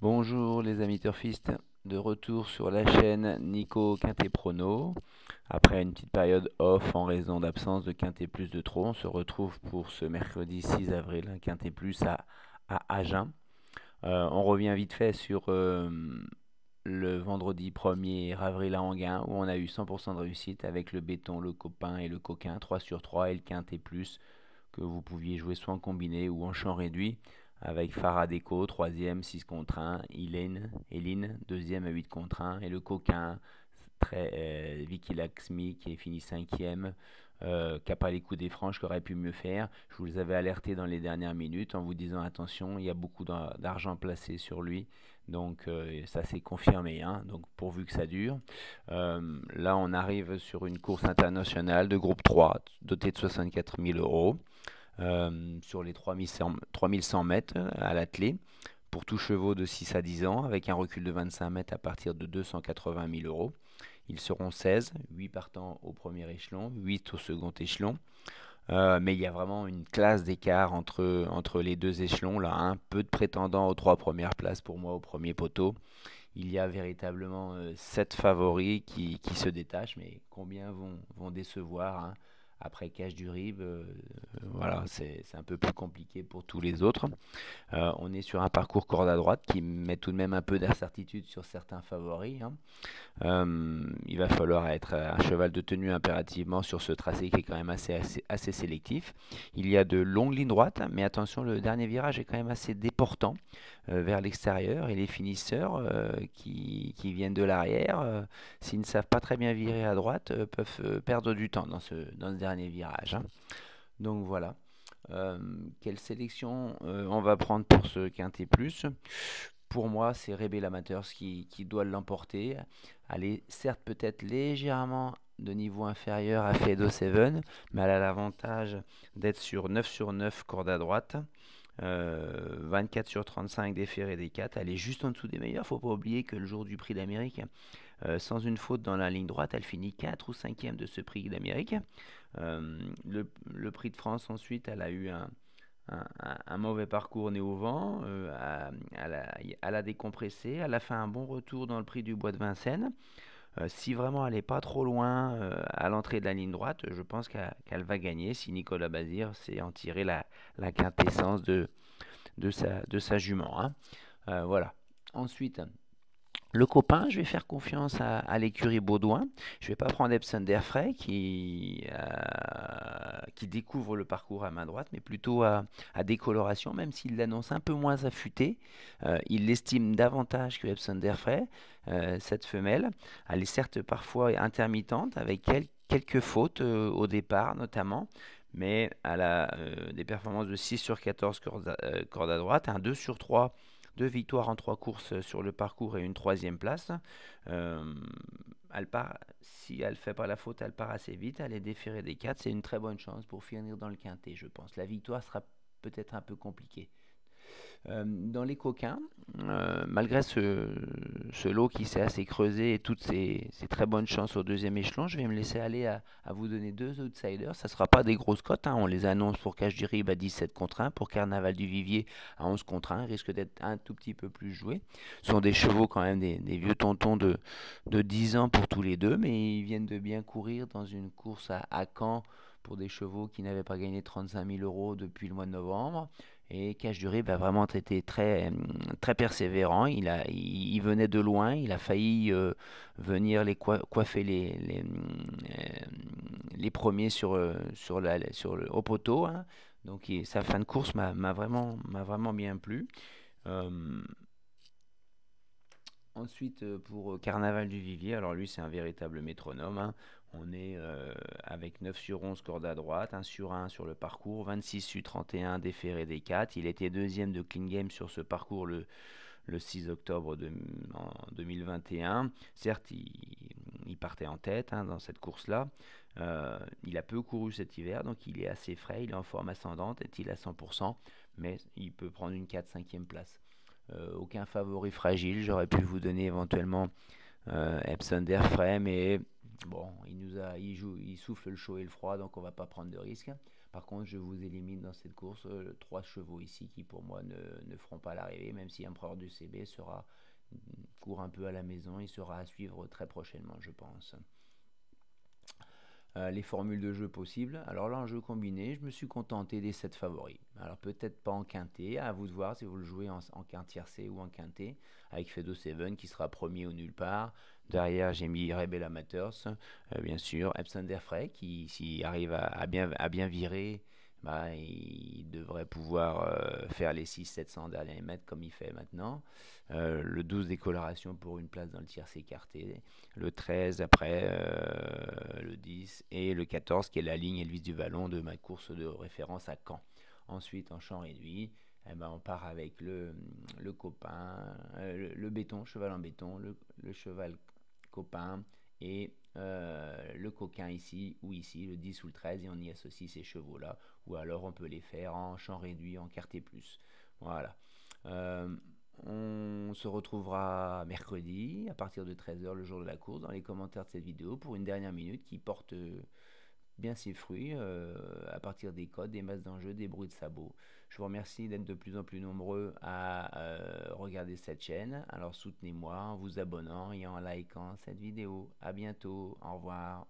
Bonjour les amis turfistes, de retour sur la chaîne Nico Quintet Prono. Après une petite période off en raison d'absence de Quintet Plus de trop, on se retrouve pour ce mercredi 6 avril, un Quintet Plus à Agen. On revient vite fait sur le vendredi 1er avril à Anguin où on a eu 100% de réussite avec le béton, le copain et le coquin, 3 sur 3 et le Quintet Plus que vous pouviez jouer soit en combiné ou en champ réduit avec Farah Deco, troisième 6 contre 1, Eline, deuxième à 8 contre 1, et le coquin, Vicky Laxmi qui est fini cinquième, qui n'a pas les coups des franches, qui aurait pu mieux faire. Je vous avais alerté dans les dernières minutes en vous disant attention, il y a beaucoup d'argent placé sur lui. Donc ça s'est confirmé, hein, donc pourvu que ça dure. Là on arrive sur une course internationale de groupe 3, dotée de 64 000 euros sur les 3100 mètres à l'attelé pour tous chevaux de 6 à 10 ans avec un recul de 25 mètres à partir de 280 000 euros. Ils seront 16, 8 partant au premier échelon, 8 au second échelon. Mais il y a vraiment une classe d'écart entre les deux échelons. Là, un peu de prétendants aux 3 premières places pour moi au premier poteau. Il y a véritablement 7 favoris qui se détachent, mais combien vont décevoir, hein. Après Cache du Rib, voilà, c'est un peu plus compliqué pour tous les autres. On est sur un parcours corde à droite qui met tout de même un peu d'incertitude sur certains favoris, hein. Il va falloir être un cheval de tenue impérativement sur ce tracé qui est quand même assez sélectif. Il y a de longues lignes droites, mais attention, le dernier virage est quand même assez déportant vers l'extérieur et les finisseurs qui viennent de l'arrière, s'ils ne savent pas très bien virer à droite, peuvent perdre du temps dans ce dernier virage, hein. Donc voilà. Quelle sélection on va prendre pour ce Quintet Plus? Pour moi, c'est Rebel Amateurs qui doit l'emporter. Elle est certes peut-être légèrement de niveau inférieur à Fedo 7, mais elle a l'avantage d'être sur 9 sur 9 corde à droite. 24 sur 35 des fers et des 4. Elle est juste en dessous des meilleurs. Faut pas oublier que le jour du prix d'Amérique, sans une faute dans la ligne droite, elle finit 4 ou 5e de ce prix d'Amérique. Le prix de France ensuite, elle a eu un mauvais parcours né au vent, elle a décompressé, elle a fait un bon retour dans le prix du Bois de Vincennes. Si vraiment elle n'est pas trop loin à l'entrée de la ligne droite, je pense qu'elle va gagner si Nicolas Bazir sait en tirer la quintessence de sa jument, hein. Voilà. Ensuite, le copain, je vais faire confiance à l'écurie Baudouin. Je ne vais pas prendre Epson d'Airfray qui découvre le parcours à main droite, mais plutôt à décoloration, même s'il l'annonce un peu moins affûté. Il l'estime davantage que Epson d'Airfray, cette femelle. Elle est certes parfois intermittente, avec quelques fautes au départ notamment, mais elle a des performances de 6 sur 14 cordes à droite, un 2 sur 3. Deux victoires en 3 courses sur le parcours et une troisième place. Elle part, si elle ne fait pas la faute, elle part assez vite. Elle est déférée des 4. C'est une très bonne chance pour finir dans le quintet, je pense. La victoire sera peut-être un peu compliquée. Dans les coquins, malgré ce lot qui s'est assez creusé et toutes ces très bonnes chances au deuxième échelon, je vais me laisser aller à vous donner deux outsiders. Ça ne sera pas des grosses cotes, hein. On les annonce pour Cache du Rib à 17 contre 1, pour Carnaval du Vivier à 11 contre 1. Ils risquent d'être un tout petit peu plus joués. Ce sont des chevaux quand même, des vieux tontons de 10 ans pour tous les deux, mais ils viennent de bien courir dans une course à Caen pour des chevaux qui n'avaient pas gagné 35 000 euros depuis le mois de novembre. Et Cache du Rib a vraiment été très, très persévérant. Il venait de loin. Il a failli venir coiffer les premiers au poteau, hein. Donc sa fin de course m'a vraiment bien plu. Euh, Ensuite, pour Carnaval du Vivier, alors lui c'est un véritable métronome, hein. On est avec 9 sur 11 cordes à droite, 1 sur 1 sur le parcours, 26 sur 31 déféré des 4. Il était deuxième de Clean Game sur ce parcours le 6 octobre en 2021. Certes, il partait en tête, hein, dans cette course-là. Il a peu couru cet hiver, donc il est assez frais, il est en forme ascendante, est-il à 100%, mais il peut prendre une 4-5e place. Aucun favori fragile. J'aurais pu vous donner éventuellement Epson d'Airfray, mais bon, il souffle le chaud et le froid, donc on va pas prendre de risque. Par contre, je vous élimine dans cette course 3 chevaux ici qui pour moi ne feront pas l'arrivée, même si Empereur du CB court un peu à la maison, il sera à suivre très prochainement, je pense. Les formules de jeu possibles. Alors là, en jeu combiné, je me suis contenté des 7 favoris. Alors peut-être pas en quintet, à vous de voir si vous le jouez en quintiercé ou en quintet, avec Fedo Seven qui sera premier ou nulle part. Derrière, j'ai mis Rebel Amateurs, bien sûr. Epson Frey qui, s'il arrive à bien virer, bah, il devrait pouvoir faire les 600-700 derniers mètres comme il fait maintenant. Le 12 décoloration pour une place dans le tiercé écarté. Le 13 après, le 10 et le 14 qui est la ligne Elvis du Vallon de ma course de référence à Caen. Ensuite, en champ réduit, eh ben, on part avec le copain, le béton, cheval en béton, le cheval copain et le coquin ici ou ici, le 10 ou le 13, et on y associe ces chevaux-là. Ou alors on peut les faire en champ réduit, en quartier plus. Voilà. On se retrouvera mercredi à partir de 13h le jour de la course dans les commentaires de cette vidéo pour une dernière minute qui porte bien ses fruits à partir des codes, des masses d'enjeux, des bruits de sabots. Je vous remercie d'être de plus en plus nombreux à regarder cette chaîne. Alors soutenez-moi en vous abonnant et en likant cette vidéo. À bientôt. Au revoir.